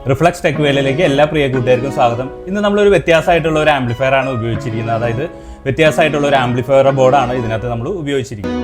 Reflux tech വേലയിലേക്ക് എല്ലാ പ്രിയ കൂട്ടുകാർക്കും സ്വാഗതം. ഇന്ന് നമ്മളൊരു വ്യത്യാസമായിട്ടുള്ള ഒരു ആംപ്ലിഫയർ ആണ് ഉപയോഗിച്ചിരിക്കുന്നത്. അതായത് വ്യത്യാസമായിട്ടുള്ള ഒരു ആംപ്ലിഫയർ ബോർഡാണ് ഇതിനകത്ത് നമ്മൾ ഉപയോഗിച്ചിരിക്കുന്നത്.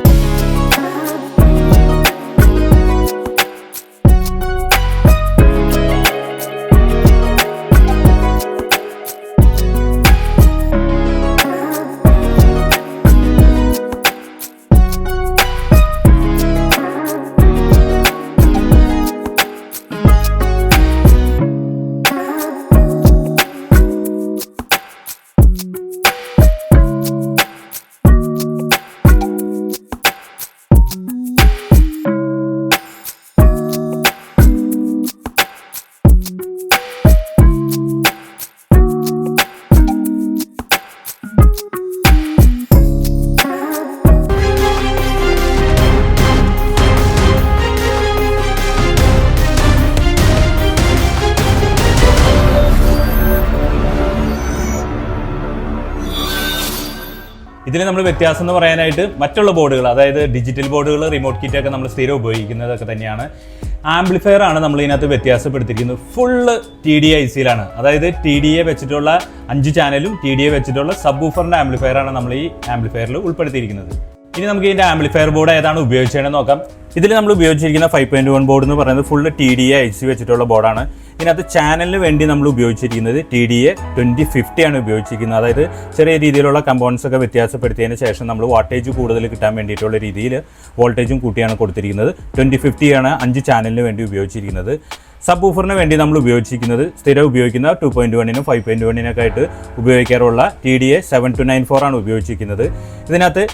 ഇതിൽ നമ്മൾ വ്യത്യാസം എന്ന് പറയാനായിട്ട് മറ്റുള്ള ബോർഡുകൾ, അതായത് ഡിജിറ്റൽ ബോർഡുകൾ, റിമോട്ട് കിറ്റൊക്കെ നമ്മൾ സ്ഥിരം ഉപയോഗിക്കുന്നതൊക്കെ തന്നെയാണ്. ആംപ്ലിഫയർ ആണ് നമ്മൾ ഇതിനകത്ത് വ്യത്യാസപ്പെടുത്തിയിരിക്കുന്നത്. ഫുള്ള് TDI-യിലാണ്, അതായത് TDA വെച്ചിട്ടുള്ള 5 ചാനലും TDA വെച്ചിട്ടുള്ള സബ് വൂഫറിൻ്റെ ആംപ്ലിഫയർ ആണ് നമ്മൾ ഈ ആംപ്ലിഫയറിൽ ഉൾപ്പെടുത്തിയിരിക്കുന്നത്. ഇനി നമുക്ക് ഇതിൻ്റെ ആംപ്ലിഫയർ ബോർഡ് ഏതാണ് ഉപയോഗിച്ചതെന്ന് നോക്കാം. ഇതിൽ നമ്മൾ ഉപയോഗിച്ചിരിക്കുന്ന 5.1 ബോർഡ് എന്ന് പറയുന്നത് ഫുള്ള് TDA-IC വെച്ചിട്ടുള്ള ബോർഡാണ്. ഇതിനകത്ത് ചാനലിന് വേണ്ടി നമ്മൾ ഉപയോഗിച്ചിരിക്കുന്നത് TDA 2050 ആണ് ഉപയോഗിച്ചിരിക്കുന്നത്. അതായത് ചെറിയ രീതിയിലുള്ള കമ്പോണൻസ് ഒക്കെ വ്യത്യാസപ്പെടുത്തിയതിന് ശേഷം നമ്മൾ വാട്ടേജ് കൂടുതൽ കിട്ടാൻ വേണ്ടിയിട്ടുള്ള രീതിയിൽ വോൾട്ടേജും കൂട്ടിയാണ് കൊടുത്തിരിക്കുന്നത്. 2050 ആണ് 5 ചാനലിന് വേണ്ടി ഉപയോഗിച്ചിരിക്കുന്നത്. സബ് വൂഫറിന് വേണ്ടി നമ്മൾ ഉപയോഗിച്ചിരിക്കുന്നത് സ്ഥിരം ഉപയോഗിക്കുന്ന 2.1-നും 5.1-നൊക്കെ ആയിട്ട് ഉപയോഗിക്കാറുള്ള TDA 7294 ആണ് ഉപയോഗിച്ചിരിക്കുന്നത്. ഇതിനകത്ത്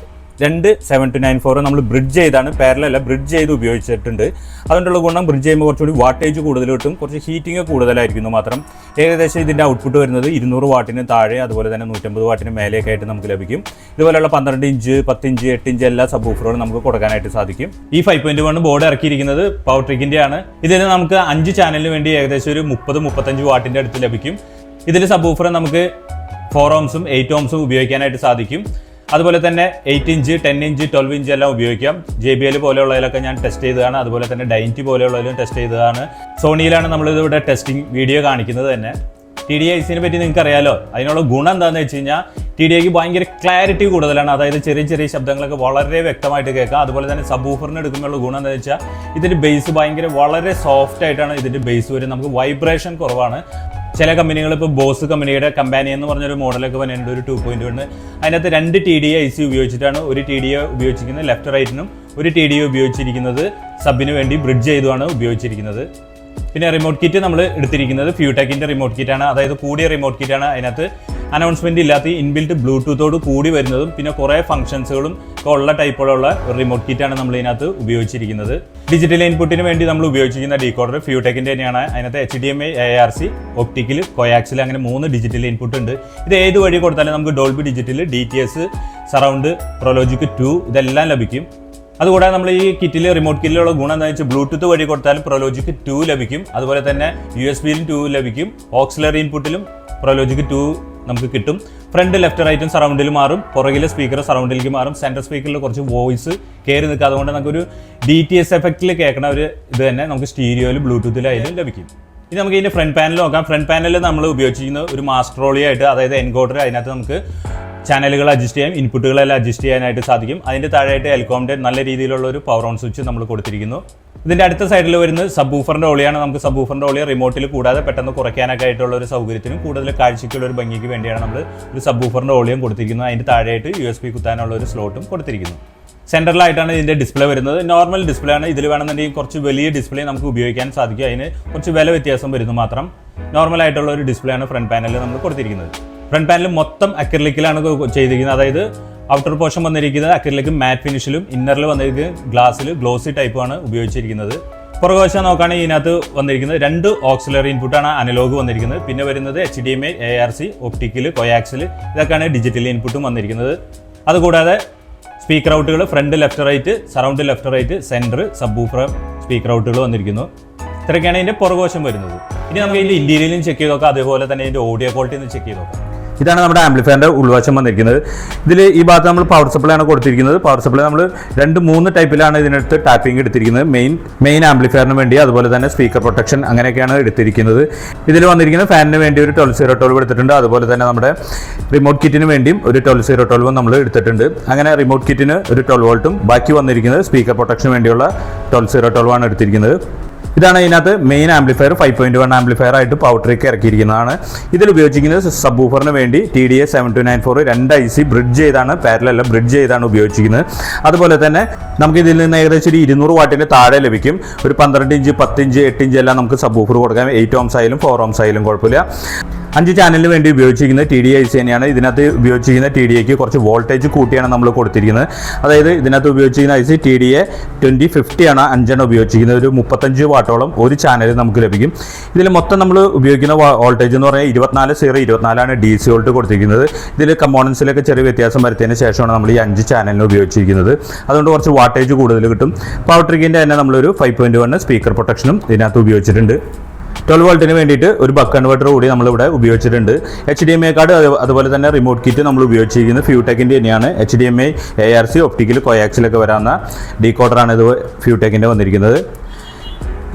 2 7294 നമ്മൾ ബ്രിഡ്ജ് ചെയ്താണ്, പാരലല്ല ബ്രിഡ്ജ് ചെയ്ത് ഉപയോഗിച്ചിട്ടുണ്ട്. അതുകൊണ്ടുള്ള ഗുണം ബ്രിഡ്ജ് ചെയ്യുമ്പോൾ കുറച്ചുകൂടി വാട്ടേജ് കൂടുതൽ കിട്ടും, കുറച്ച് ഹീറ്റിംഗ് കൂടുതലായിരിക്കുന്നു മാത്രം. ഏകദേശം ഇതിൻ്റെ ഔട്ട്പുട്ട് വരുന്നത് 200 വാട്ടിന് താഴെ, അതുപോലെ തന്നെ 150 വാട്ടിന് മേലെയൊക്കെ ആയിട്ട് നമുക്ക് ലഭിക്കും. ഇതുപോലെയുള്ള 12 ഇഞ്ച് 10 ഇഞ്ച് 8 ഇഞ്ച് എല്ലാ സബ് വൂഫറുകളും നമുക്ക് കൊടുക്കാനായിട്ട് സാധിക്കും. ഈ 5.1 ബോർഡ് ഇറക്കിയിരിക്കുന്നത് പവർട്രിക്കിൻ്റെ ആണ്. ഇതിൽ നമുക്ക് 5 ചാനലിന് വേണ്ടി ഏകദേശം ഒരു 30-35 വാട്ടിൻ്റെ അടുത്ത് ലഭിക്കും. ഇതിൽ സബ് വൂഫർ നമുക്ക് 4 ohms 8 ohms ഉപയോഗിക്കാനായിട്ട് സാധിക്കും. അതുപോലെ തന്നെ 8 ഇഞ്ച് 10 ഇഞ്ച് 12 ഇഞ്ച് എല്ലാം ഉപയോഗിക്കാം. JBL പോലെയുള്ളതിലൊക്കെ ഞാൻ ടെസ്റ്റ് ചെയ്തതാണ്. അതുപോലെ തന്നെ ഡൈൻറ്റി പോലെയുള്ളതിലും ടെസ്റ്റ് ചെയ്തതാണ്. സോണിയിലാണ് നമ്മളിതിവിടെ ടെസ്റ്റിംഗ് വീഡിയോ കാണിക്കുന്നത് തന്നെ. TDI-നെ പറ്റി നിങ്ങൾക്ക് അറിയാലോ. അതിനുള്ള ഗുണം എന്താണെന്ന് വെച്ച് കഴിഞ്ഞാൽ TDI-ക്ക് ഭയങ്കര ക്ലാരിറ്റി കൂടുതലാണ്. അതായത് ചെറിയ ചെറിയ ശബ്ദങ്ങളൊക്കെ വളരെ വ്യക്തമായിട്ട് കേൾക്കാം. അതുപോലെ തന്നെ സബ് വൂഫറിന് എടുക്കുമ്പോഴുള്ള ഗുണം എന്താണെന്ന് വെച്ചാൽ ഇതിൻ്റെ ബേസ് വളരെ സോഫ്റ്റ് ആയിട്ടാണ് ഇതിൻ്റെ ബേസ് വരും. നമുക്ക് വൈബ്രേഷൻ കുറവാണ്. ചില കമ്പനികൾ ഇപ്പോൾ ബോസ് കമ്പനിയുടെ കമ്പാനി എന്ന് പറഞ്ഞൊരു മോഡലൊക്കെ വന്നിട്ടുണ്ട്, ഒരു 2.1. അതിനകത്ത് 2 TDI-IC ഉപയോഗിച്ചിട്ടാണ് ഒരു TDA ഉപയോഗിച്ചിരിക്കുന്നത് ലെഫ്റ്റ് റൈറ്റിനും, ഒരു TDA ഉപയോഗിച്ചിരിക്കുന്നത് സബിന് വേണ്ടി ബ്രിഡ്ജ് ചെയ്തുമാണ് ഉപയോഗിച്ചിരിക്കുന്നത്. പിന്നെ റിമോട്ട് കിറ്റ് നമ്മൾ എടുത്തിരിക്കുന്നത് ഫ്യൂടെക്കിൻ്റെ റിമോട്ട് കിറ്റാണ്. അതായത് കൂടിയ റിമോട്ട് കിറ്റാണ്. അതിനകത്ത് അനൗൺസ്മെൻറ്റ് ഇല്ലാത്ത ഇൻബിൽറ്റ് ബ്ലൂടൂത്തോട് കൂടി വരുന്നതും പിന്നെ കുറേ ഫംഗ്ഷൻസുകളും ഒക്കെ ഉള്ള ടൈപ്പുള്ള റിമോട്ട് കിറ്റാണ് നമ്മൾ ഇതിനകത്ത് ഉപയോഗിച്ചിരിക്കുന്നത്. ഡിജിറ്റൽ ഇൻപുട്ടിന് വേണ്ടി നമ്മൾ ഉപയോഗിച്ചിരിക്കുന്ന ഡീകോഡർ ഫ്യൂടെക്കിൻ്റെ തന്നെയാണ്. അതിനകത്ത് HDMI, ARC, ഒപ്റ്റിക്കൽ, കൊയാക്സിൽ അങ്ങനെ 3 ഡിജിറ്റൽ ഇൻപുട്ട് ഉണ്ട്. ഇത് ഏത് വഴി കൊടുത്താലും നമുക്ക് Dolby digital, DTS, surround, Pro Logic 2 ഇതെല്ലാം ലഭിക്കും. അതുകൂടാതെ നമ്മൾ ഈ കിറ്റിൽ റിമോട്ട് കിറ്റിലുള്ള ഗുണം എന്താണെന്ന് വെച്ചാൽ ബ്ലൂടൂത്ത് വഴി കൊടുത്താലും പ്രൊലോജിക് 2 ലഭിക്കും. അതുപോലെ തന്നെ USB-ലും 2 ലഭിക്കും. ഓക്സിലറി ഇൻപുട്ടിലും പ്രൊലോജിക് 2 നമുക്ക് കിട്ടും. ഫ്രണ്ട് ലെഫ്റ്റ് റൈറ്റും സറൗണ്ടിൽ മാറും. പുറകിലെ സ്പീക്കർ സറൗണ്ടിലേക്ക് മാറും. സെൻറ്റർ സ്പീക്കറിൽ കുറച്ച് വോയിസ് കയറി നിൽക്കുക. അതുകൊണ്ട് നമുക്കൊരു DTS എഫക്റ്റിൽ കേൾക്കണ ഒരു ഇത് തന്നെ നമുക്ക് സ്റ്റീരിയോയിലും ബ്ലൂടൂത്തിലായാലും ലഭിക്കും. ഇനി നമുക്ക് ഇതിൻ്റെ ഫ്രണ്ട് പാനൽ നോക്കാം. ഫ്രണ്ട് പാനലിൽ നമ്മൾ ഉപയോഗിച്ചിരിക്കുന്ന ഒരു മാസ്റ്റർ ഓളി ആയിട്ട്, അതായത് എൻകോഡർ. അതിനകത്ത് നമുക്ക് ചാനലുകൾ അഡ്ജസ്റ്റ് ചെയ്യാം, ഇൻപുട്ടുകളെല്ലാം അഡ്ജസ്റ്റ് ചെയ്യാനായിട്ട് സാധിക്കും. അതിൻ്റെ താഴെയായിട്ട് എൽകോമിൻ്റെ നല്ല രീതിയിലുള്ള ഒരു പവർ ഓൺ സ്വിച്ച് നമ്മൾ കൊടുത്തിരിക്കുന്നു. ഇതിൻ്റെ അടുത്ത സൈഡിൽ വരുന്നത് സബ് വൂഫറിൻ്റെ ഓളിയാണ്. നമുക്ക് സബ് വൂഫറിൻ്റെ ഓളി റിമോട്ടിൽ കൂടാതെ പെട്ടെന്ന് കുറയ്ക്കാനൊക്കെ ആയിട്ടുള്ള ഒരു സൗകര്യത്തിനും കൂടുതൽ കാഴ്ചയ്ക്കുള്ള ഒരു ഭംഗിക്ക് വേണ്ടിയാണ് നമ്മൾ ഒരു സബ് വൂഫറിൻ്റെ ഓളിയും കൊടുത്തിരിക്കുന്നത്. അതിൻ്റെ താഴെയായിട്ട് USB കുത്താനുള്ള ഒരു സ്ലോട്ടും കൊടുത്തിരിക്കുന്നു. സെൻറ്ററിലായിട്ടാണ് ഇതിൻ്റെ ഡിസ്പ്ലേ വരുന്നത്. നോർമൽ ഡിസ്പ്ലേ ആണ്. ഇതിൽ വേണമെന്നുണ്ടെങ്കിൽ കുറച്ച് വലിയ ഡിസ്പ്ലേ നമുക്ക് ഉപയോഗിക്കാൻ സാധിക്കും. അതിന് കുറച്ച് വില വ്യത്യാസം വരുന്നു മാത്രം. നോർമലായിട്ടുള്ള ഒരു ഡിസ്പ്ലേ ആണ് ഫ്രണ്ട് പാനലിൽ നമ്മൾ കൊടുത്തിരിക്കുന്നത്. ഫ്രണ്ട് പാനൽ മൊത്തം അക്രിലിക്കിലാണ് ചെയ്തിരിക്കുന്നത്. അതായത് ഔട്ടർ പോർഷൻ വന്നിരിക്കുന്നത് അക്രിലിക് മാറ്റ് ഫിനിഷിലും, ഇന്നറിൽ വന്നിരിക്കുന്നത് ഗ്ലാസ്സിൽ ഗ്ലോസി ടൈപ്പാണ് ഉപയോഗിച്ചിരിക്കുന്നത്. പുറകുവശം നോക്കുകയാണെങ്കിൽ ഇതിനകത്ത് വന്നിരിക്കുന്നത് 2 ഓക്സിലറി ഇൻപുട്ടാണ് അനലോഗ് വന്നിരിക്കുന്നത്. പിന്നെ വരുന്നത് HDMI, ARC, ഒപ്റ്റിക്കൽ, കൊയാക്സിൽ ഇതൊക്കെയാണ് ഡിജിറ്റൽ ഇൻപുട്ടും വന്നിരിക്കുന്നത്. അതുകൂടാതെ സ്പീക്കർ ഔട്ടുകൾ front left right, surround left right, centre, subwoofer speaker ഔട്ടുകൾ വന്നിരിക്കുന്നു. ഇത്രയൊക്കെയാണ് ഇതിൻ്റെ പുറകുവശം വരുന്നത്. ഇനി നമുക്ക് ഇതിൻ്റെ ഇൻറ്റീരിയലും ചെക്ക് ചെയ്ത് നോക്കാം. അതേപോലെ തന്നെ ഇതിൻ്റെ ഓഡിയോ ക്വാളിറ്റി ഒന്ന് ചെക്ക് ചെയ്ത് നോക്കാം. ഇതാണ് നമ്മുടെ ആംപ്ലിഫയറിൻ്റെ ഉൾവശം വന്നിരിക്കുന്നത്. ഇതിൽ ഈ ഭാഗത്ത് നമ്മൾ പവർ സപ്ലൈ ആണ് കൊടുത്തിരിക്കുന്നത്. പവർ സപ്ലൈ നമ്മൾ 2-3 ടൈപ്പിലാണ് ഇതിനടുത്ത് ടാപ്പിംഗ് എടുത്തിരിക്കുന്നത്. മെയിൻ ആംപ്ലിഫയറിന് വേണ്ടി, അതുപോലെ തന്നെ സ്പീക്കർ പ്രൊട്ടക്ഷൻ അങ്ങനെയൊക്കെയാണ് എടുത്തിരിക്കുന്നത്. ഇതിൽ വന്നിരിക്കുന്ന ഫാനിന് വേണ്ടി ഒരു 12-0-12 എടുത്തിട്ടുണ്ട്. അതുപോലെ തന്നെ നമ്മുടെ റിമോട്ട് കിറ്റിന് വേണ്ടിയും ഒരു 12-0-12 നമ്മൾ എടുത്തിട്ടുണ്ട്. അങ്ങനെ റിമോട്ട് കിറ്റിന് ഒരു 12 വോൾട്ടും ബാക്കി വന്നിരിക്കുന്നത് സ്പീക്കർ പ്രൊട്ടക്ഷന് വേണ്ടിയുള്ള 12-0-12 ആണ് എടുത്തിരിക്കുന്നത്. ഇതാണ് ഇതിനകത്ത് മെയിൻ ആംപ്ലിഫയർ. 5.1 ആംപ്ലിഫയർ ആയിട്ട് പവർ ട്രിക്ക് ഇറക്കിയിരിക്കുന്നതാണ്. ഇതിൽ ഉപയോഗിച്ചിരിക്കുന്നത് സബ് വൂഫറിന് വേണ്ടി TDA 7294 2 IC ബ്രിഡ്ജ് ചെയ്താണ്, പാരലൽ ബ്രിഡ്ജ് ചെയ്താണ് ഉപയോഗിച്ചിരിക്കുന്നത്. അതുപോലെ തന്നെ നമുക്ക് ഇതിൽ നിന്ന് ഏകദേശം ഒരു 200 വാട്ടിന് താഴെ ലഭിക്കും. ഒരു 12 ഇഞ്ച് 10 ഇഞ്ച് 8 ഇഞ്ച് എല്ലാം നമുക്ക് സബ് വൂഫർ കൊടുക്കാം. 8 ohms ആയാലും 4 ohms ആയാലും കുഴപ്പമില്ല. 5 ചാനലിന് വേണ്ടി ഉപയോഗിച്ചിരിക്കുന്ന TDA IC തന്നെയാണ്. ഇതിനകത്ത് ഉപയോഗിച്ചിരിക്കുന്ന TDAക്ക് കുറച്ച് വോൾട്ടേജ് കൂട്ടിയാണ് നമ്മൾ കൊടുത്തിരിക്കുന്നത്. അതായത് ഇതിനകത്ത് ഉപയോഗിച്ചിരിക്കുന്ന IC TDA 2050 ആണ് 5 ഉപയോഗിച്ചിരിക്കുന്നത്. ഒരു 35 വാട്ടോളം ഒരു ചാനലിൽ നമുക്ക് ലഭിക്കും. ഇതിൽ മൊത്തം നമ്മൾ ഉപയോഗിക്കുന്ന വോൾട്ടേജ് എന്ന് പറഞ്ഞാൽ 24 ആണ് DC വോൾട്ട് കൊടുത്തിരിക്കുന്നത്. ഇതിൽ കമ്പോണൻസിലൊക്കെ ചെറിയ വ്യത്യാസം വരുത്തിയതിന് ശേഷമാണ് നമ്മൾ ഈ 5 ചാനലിന് ഉപയോഗിച്ചിരിക്കുന്നത്. അതുകൊണ്ട് കുറച്ച് വാട്ടേജ് കൂടുതൽ കിട്ടും. പവർ ട്രിക്കിൻ്റെ തന്നെ നമ്മളൊരു 5.1 സ്പീക്കർ പ്രൊട്ടക്ഷനും ഇതിനകത്ത് ഉപയോഗിച്ചിട്ടുണ്ട്. 12 വോൾട്ടിന് വേണ്ടിയിട്ട് ഒരു ബക്ക് കൺവെർട്ടർ കൂടി നമ്മളിവിടെ ഉപയോഗിച്ചിട്ടുണ്ട്. HDMI കാർഡ് അതുപോലെ തന്നെ റിമോട്ട് കിറ്റ് നമ്മൾ ഉപയോഗിച്ചിരിക്കുന്നത് ഫ്യൂടെക്കിൻ്റെ തന്നെയാണ്. HDMI, ARC, ഒപ്റ്റിക്കൽ, കോയാക്സിലൊക്കെ വരാവുന്ന ഡീകോഡറാണ് ഇത് ഫ്യൂടെക്കിൻ്റെ വന്നിരിക്കുന്നത്.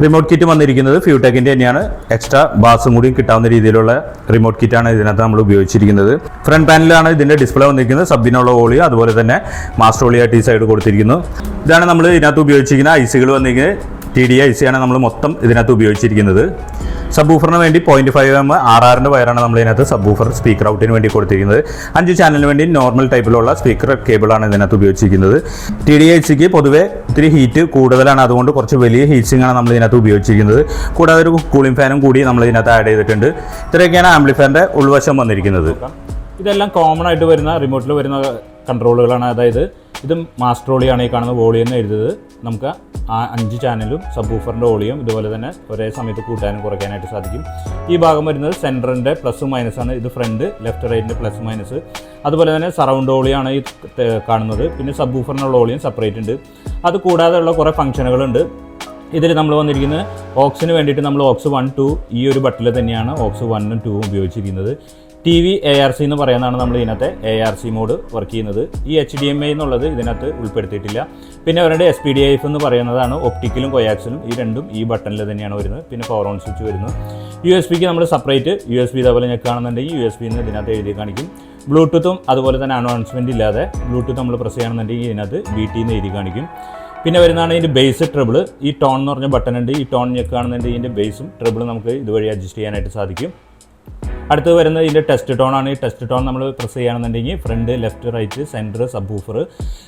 റിമോട്ട് കിറ്റ് വന്നിരിക്കുന്നത് ഫ്യൂടെക്കിൻ്റെ തന്നെയാണ്. എക്സ്ട്രാ ബാസും കൂടി കിട്ടാവുന്ന രീതിയിലുള്ള റിമോട്ട് കിറ്റാണ് ഇതിനകത്ത് നമ്മൾ ഉപയോഗിച്ചിരിക്കുന്നത്. ഫ്രണ്ട് പാനലിലാണ് ഇതിൻ്റെ ഡിസ്പ്ലേ വന്നിരിക്കുന്നത്. സബിനുള്ള ഓളിയോ അതുപോലെ തന്നെ മാസ്റ്റർ ഓളിയോ ഈ സൈഡ് കൊടുത്തിരിക്കുന്നു. ഇതാണ് നമ്മൾ ഇതിനകത്ത് ഉപയോഗിച്ചിരിക്കുന്ന IC-കൾ വന്നിരിക്കുന്നത്. TDA IC ആണ് നമ്മൾ മൊത്തം ഇതിനകത്ത് ഉപയോഗിച്ചിരിക്കുന്നത്. സബ് വൂഫറിന് വേണ്ടി 0.5mm RRൻ്റെ വയറാണ് നമ്മൾ ഇതിനകത്ത് സബ് വൂഫർ സ്പീക്കർ ഔട്ടിന് വേണ്ടി കൊടുത്തിരിക്കുന്നത്. 5 ചാനലിന് വേണ്ടി നോർമൽ ടൈപ്പിലുള്ള സ്പീക്കർ കേബിളാണ് ഇതിനകത്ത് ഉപയോഗിച്ചിരിക്കുന്നത്. TDA ICക്ക് പൊതുവെ ഇത്തിരി ഹീറ്റ് കൂടുതലാണ്, അതുകൊണ്ട് കുറച്ച് വലിയ ഹീറ്റ്സിംഗ് ആണ് നമ്മൾ ഇതിനകത്ത് ഉപയോഗിച്ചിരിക്കുന്നത്. കൂടാതെ ഒരു കൂളിംഗ് ഫാനും കൂടി നമ്മൾ ഇതിനകത്ത് ആഡ് ചെയ്തിട്ടുണ്ട്. ഇത്രയൊക്കെയാണ് ആംപ്ലിഫയറിൻ്റെ ഉൾവശം വന്നിരിക്കുന്നത്. ഇതെല്ലാം കോമൺ ആയിട്ട് വരുന്ന റിമോട്ടിൽ വരുന്ന കൺട്രോളുകളാണ്. അതായത് ഇത് മാസ്റ്റർ ഓളിയാണ് ഈ കാണുന്ന വോളിയം എന്ന് എഴുതുന്നത്. നമുക്ക് 5 ചാനലും സബ് വൂഫറിൻ്റെ ഓളിയും ഇതുപോലെ തന്നെ ഒരേ സമയത്ത് കൂട്ടാനും കുറയ്ക്കാനായിട്ട് സാധിക്കും. ഈ ഭാഗം വരുന്നത് സെൻറ്ററിൻ്റെ പ്ലസ് മൈനസാണ്. ഇത് ഫ്രണ്ട്, ലെഫ്റ്റ്, റൈറ്റിൻ്റെ പ്ലസ് മൈനസ്. അതുപോലെ തന്നെ സറൗണ്ട് ഓളിയാണ് ഈ കാണുന്നത്. പിന്നെ സബ് വൂഫറിനുള്ള ഓളിയും സെപ്പറേറ്റ് ഉണ്ട്. അത് കൂടാതെയുള്ള കുറേ ഫംഗ്ഷനുകളുണ്ട്. ഇതിൽ നമ്മൾ വന്നിരിക്കുന്നത് ഓക്സിന് വേണ്ടിയിട്ട് നമ്മൾ ഓക്സ് 1, 2 ഈ ഒരു ബട്ടിൽ തന്നെയാണ് ഓക്സ് 1ഉം 2ഉം ഉപയോഗിച്ചിരിക്കുന്നത്. TV ARC എന്ന് പറയുന്നതാണ് നമ്മൾ ഇതിനകത്തെ ARC മോഡ് വർക്ക് ചെയ്യുന്നത്. ഈ HDMI എന്നുള്ളത് ഇതിനകത്ത് ഉൾപ്പെടുത്തിയിട്ടില്ല. പിന്നെ അവരുടെ SPDIF എന്ന് പറയുന്നതാണ് ഒപ്റ്റിക്കലും കൊയാക്സിലും. ഈ രണ്ടും ഈ ബട്ടണിൽ തന്നെയാണ് വരുന്നത്. പിന്നെ പവർ ഓൺ സ്വിച്ച് വരുന്നത്. USB-ക്ക് നമ്മൾ സെപ്പറേറ്റ് USB ഇതേപോലെ ഞെക്കുകയാണെന്നുണ്ടെങ്കിൽ USB എന്ന് ഇതിനകത്ത് എഴുതി കാണിക്കും. ബ്ലൂടൂത്തും അതുപോലെ തന്നെ അനൗൺസ്മെൻറ്റ് ഇല്ലാതെ ബ്ലൂടൂത്ത് നമ്മൾ പ്രസ് ചെയ്യുകയാണെന്നുണ്ടെങ്കിൽ ഇതിനകത്ത് BT എന്ന് എഴുതി കാണിക്കും. പിന്നെ വരുന്നതാണ് ഇതിൻ്റെ ബേസ് ട്രിബിൾ. ഈ ടോൺ എന്ന് പറഞ്ഞ ബട്ടൺ ഉണ്ട്. ഈ ടോൺ ഞെക്കുകയാണെന്നുണ്ടെങ്കിൽ ഇതിൻ്റെ ബേസും ട്രിബിളും നമുക്ക് ഇതുവഴി അഡ്ജസ്റ്റ് ചെയ്യാനായിട്ട് സാധിക്കും. അടുത്ത് വരുന്നത് ഇതിൻ്റെ ടെസ്റ്റ് ടോൺ ആണ്. ഈ ടെസ്റ്റ് ടോൺ നമ്മൾ പ്രസ് ചെയ്യുകയാണെന്നുണ്ടെങ്കിൽ front, left, right, centre, subwoofer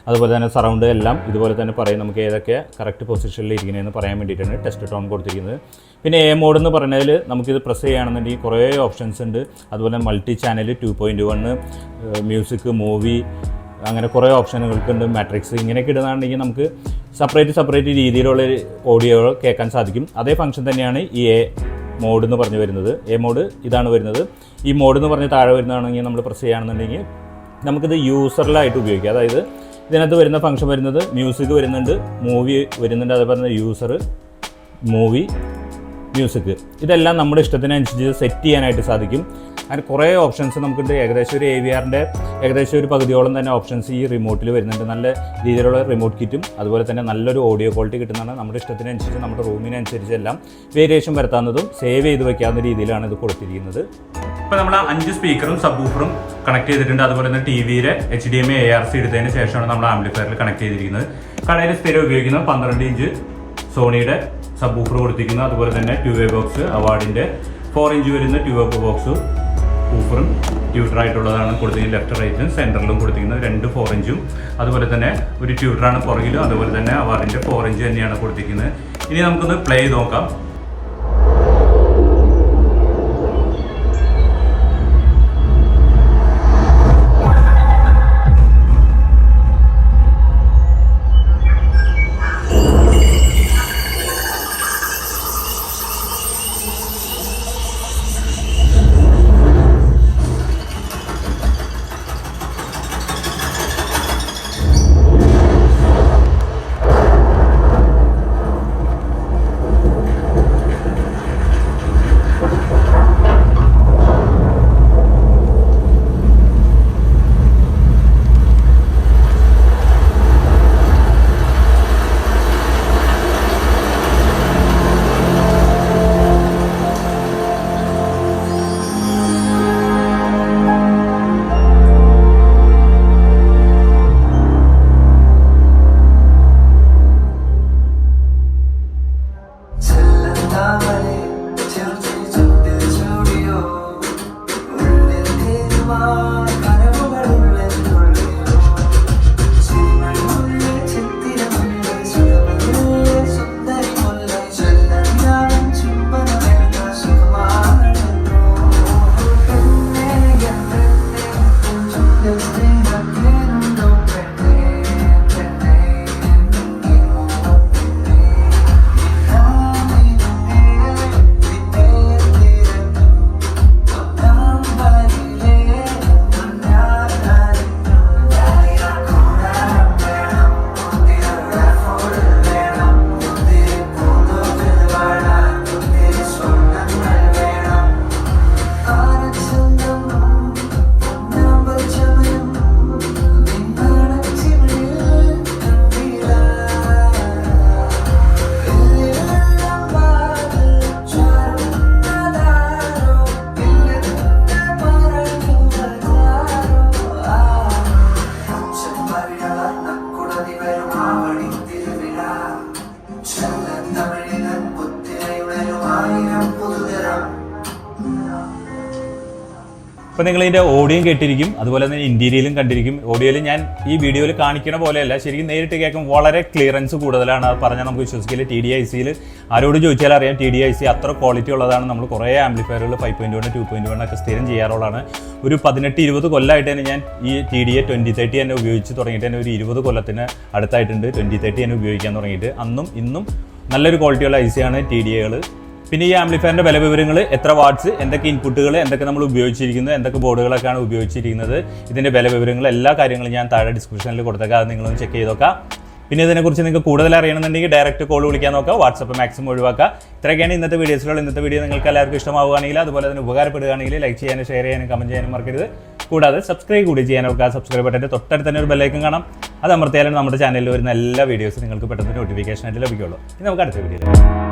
അതുപോലെ തന്നെ സറൗണ്ട് എല്ലാം ഇതുപോലെ തന്നെ പറയും. നമുക്ക് ഏതൊക്കെ കറക്റ്റ് പൊസിഷനിൽ ഇരിക്കുന്നതെന്ന് പറയാൻ വേണ്ടിയിട്ടാണ് ടെസ്റ്റ് ടോൺ കൊടുത്തിരിക്കുന്നത്. പിന്നെ A മോഡ് എന്ന് പറഞ്ഞാൽ നമുക്കിത് പ്രസ് ചെയ്യുകയാണെന്നുണ്ടെങ്കിൽ കുറേ ഓപ്ഷൻസ് ഉണ്ട്. അതുപോലെ മൾട്ടി ചാനൽ 2.1 മ്യൂസിക്, മൂവി, അങ്ങനെ കുറേ ഓപ്ഷനുകൾക്കുണ്ട്. മാട്രിക്സ് ഇങ്ങനെയൊക്കെ ഇടുകയാണെങ്കിൽ നമുക്ക് സെപ്പറേറ്റ് രീതിയിലുള്ള ഓഡിയോ കേൾക്കാൻ സാധിക്കും. അതേ ഫംഗ്ഷൻ തന്നെയാണ് ഈ A മോഡ് എന്ന് പറഞ്ഞ് വരുന്നത്. A മോഡ് ഇതാണ് വരുന്നത്. ഈ മോഡ് എന്ന് പറഞ്ഞ് താഴെ വരുന്നതാണെങ്കിൽ നമ്മൾ പ്രസ് ചെയ്യുകയാണെന്നുണ്ടെങ്കിൽ നമുക്കിത് യൂസറിലായിട്ട് ഉപയോഗിക്കാം. അതായത് ഇതിനകത്ത് വരുന്ന ഫംഗ്ഷൻ വരുന്നത് മ്യൂസിക് വരുന്നുണ്ട്, മൂവി വരുന്നുണ്ട്, അതേപോലെ യൂസർ, മൂവി, മ്യൂസിക് ഇതെല്ലാം നമ്മുടെ ഇഷ്ടത്തിനനുസരിച്ച് സെറ്റ് ചെയ്യാനായിട്ട് സാധിക്കും. അങ്ങനെ കുറേ ഓപ്ഷൻസ് നമുക്കുണ്ട്. ഏകദേശം ഒരു AVRൻ്റെ ഏകദേശം ഒരു പകുതിയോളം തന്നെ ഓപ്ഷൻസ് ഈ റിമോട്ടിൽ വരുന്നുണ്ട്. നല്ല രീതിയിലുള്ള റിമോട്ട് കിറ്റും അതുപോലെ തന്നെ നല്ലൊരു ഓഡിയോ ക്വാളിറ്റി കിട്ടുന്നതാണ്. നമ്മുടെ ഇഷ്ടത്തിനനുസരിച്ച് നമ്മുടെ റൂമിനനുസരിച്ച് എല്ലാം വേരിയേഷൻ വരുത്താവുന്നതും സേവ് ചെയ്ത് വയ്ക്കാവുന്ന രീതിയിലാണ് ഇത് കൊടുത്തിരിക്കുന്നത്. ഇപ്പോൾ നമ്മൾ 5 സ്പീക്കറും സബ് വൂഫറും കണക്ട് ചെയ്തിട്ടുണ്ട്. അതുപോലെ തന്നെ TVയിലെ HDMI ARC എടുത്തതിന് ശേഷമാണ് നമ്മൾ ആംപ്ലിഫയറിൽ കണക്ട് ചെയ്തിരിക്കുന്നത്. കടയിൽ സ്ഥിരം ഉപയോഗിക്കുന്നത് 12 ഇഞ്ച് സോണിയുടെ സബ് വൂഫർ കൊടുത്തിരിക്കുന്നത്. അതുപോലെ തന്നെ 2-way ബോക്സ്, അവാർഡിൻ്റെ 4 ഇഞ്ച് വരുന്ന 2-way ബോക്സ് വൂഫറും ട്യൂട്ടറായിട്ടുള്ളതാണ് കൊടുത്തിരിക്കുന്നത്. ലെഫ്റ്റ്, റൈറ്റും സെൻറ്ററിലും കൊടുത്തിരിക്കുന്നത് 2 4 ഇഞ്ചും. അതുപോലെ തന്നെ ഒരു ട്യൂട്ടറാണ് പുറകിലും. അതുപോലെ തന്നെ അവാർഡിൻ്റെ 4 ഇഞ്ച് തന്നെയാണ് കൊടുത്തിരിക്കുന്നത്. ഇനി നമുക്കൊന്ന് പ്ലേ ചെയ്ത് നോക്കാം. അപ്പോൾ നിങ്ങൾ ഇതിൻ്റെ ഓഡിയോയും കേട്ടിരിക്കും, അതുപോലെ തന്നെ ഇൻറ്റീരിയലും കണ്ടിരിക്കും. ഓഡിയോയിൽ ഞാൻ ഈ വീഡിയോയിൽ കാണിക്കണ പോലെയല്ല, ശരിക്കും നേരിട്ട് കേൾക്കും വളരെ ക്ലിയറൻസ് കൂടുതലാണ്. അത് പറഞ്ഞാൽ നമുക്ക് വിശ്വസിക്കില്ല. TDICയിൽ ആരോട് ചോദിച്ചാൽ അറിയാം TDIC അത്ര ക്വാളിറ്റി ഉള്ളതാണ്. നമ്മൾ കുറേ ആംപ്ലിഫയറുകൾ 5.1 2.1 ഒക്കെ സ്ഥിരം ചെയ്യാറുള്ളതാണ്. ഒരു 18-20 കൊല്ലമായിട്ട് തന്നെ ഞാൻ ഈ TDA 2030 തന്നെ ഉപയോഗിച്ച് തുടങ്ങിയിട്ട് തന്നെ ഒരു 20 കൊല്ലത്തിന് അടുത്തായിട്ടുണ്ട് 2030 തന്നെ ഉപയോഗിക്കാൻ തുടങ്ങിയിട്ട്. അന്നും ഇന്നും നല്ലൊരു ക്വാളിറ്റിയുള്ള IC-ആണ് TDAകൾ. പിന്നെ ഈ ആംപ്ലിഫയറിൻ്റെ വില വിവരങ്ങൾ, എത്ര വാട്ട്സ്, എന്തൊക്കെ ഇൻപുട്ടുകൾ, എന്തൊക്കെ നമ്മൾ ഉപയോഗിച്ചിരിക്കുന്നത്, എന്തൊക്കെ ബോർഡുകളൊക്കെയാണ് ഉപയോഗിച്ചിരിക്കുന്നത്, ഇതിൻ്റെ വില വിവരങ്ങൾ, എല്ലാ കാര്യങ്ങളും ഞാൻ താഴെ ഡിസ്ക്രിപ്ഷനിൽ കൊടുത്തേക്കാം. അത് നിങ്ങളൊന്ന് ചെക്ക് ചെയ്ത് നോക്കാം. പിന്നെ ഇതിനെക്കുറിച്ച് നിങ്ങൾക്ക് കൂടുതൽ അറിയണമെന്നുണ്ടെങ്കിൽ ഡയറക്റ്റ് കോൾ വിളിക്കാൻ നോക്കുക, വാട്സപ്പ് മാക്സിമം ഒഴിവാക്കുക. ഇത്രയൊക്കെയാണ് ഇന്നത്തെ വീഡിയോസിലുള്ള. ഇന്നത്തെ വീഡിയോ നിങ്ങൾക്ക് എല്ലാവർക്കും ഇഷ്ടമാവുകയാണെങ്കിൽ, അതുപോലെ തന്നെ ഉപകാരപ്പെടുകയാണെങ്കിൽ ലൈക്ക് ചെയ്യാനും ഷെയർ ചെയ്യാനും കമൻറ്റ് ചെയ്യാനും മറക്കരുത്. കൂടാതെ സബ്സ്ക്രൈബ് കൂടി ചെയ്യാനൊക്കെ സബ്സ്ക്രൈബ് ബട്ടൻ്റെ തൊട്ടടുത്ത് തന്നെ ഒരു ബെല്ലൈക്കൺ കാണാം. അത് അമർത്തിയാലും നമ്മുടെ ചാനലിൽ വരുന്ന എല്ലാ വീഡിയോസും നിങ്ങൾക്ക് പെട്ടെന്ന് നോട്ടിഫിക്കേഷൻ ആയിട്ട് ലഭിക്കുള്ളൂ. ഇനി നമുക്ക് അടുത്ത വീഡിയോയിൽ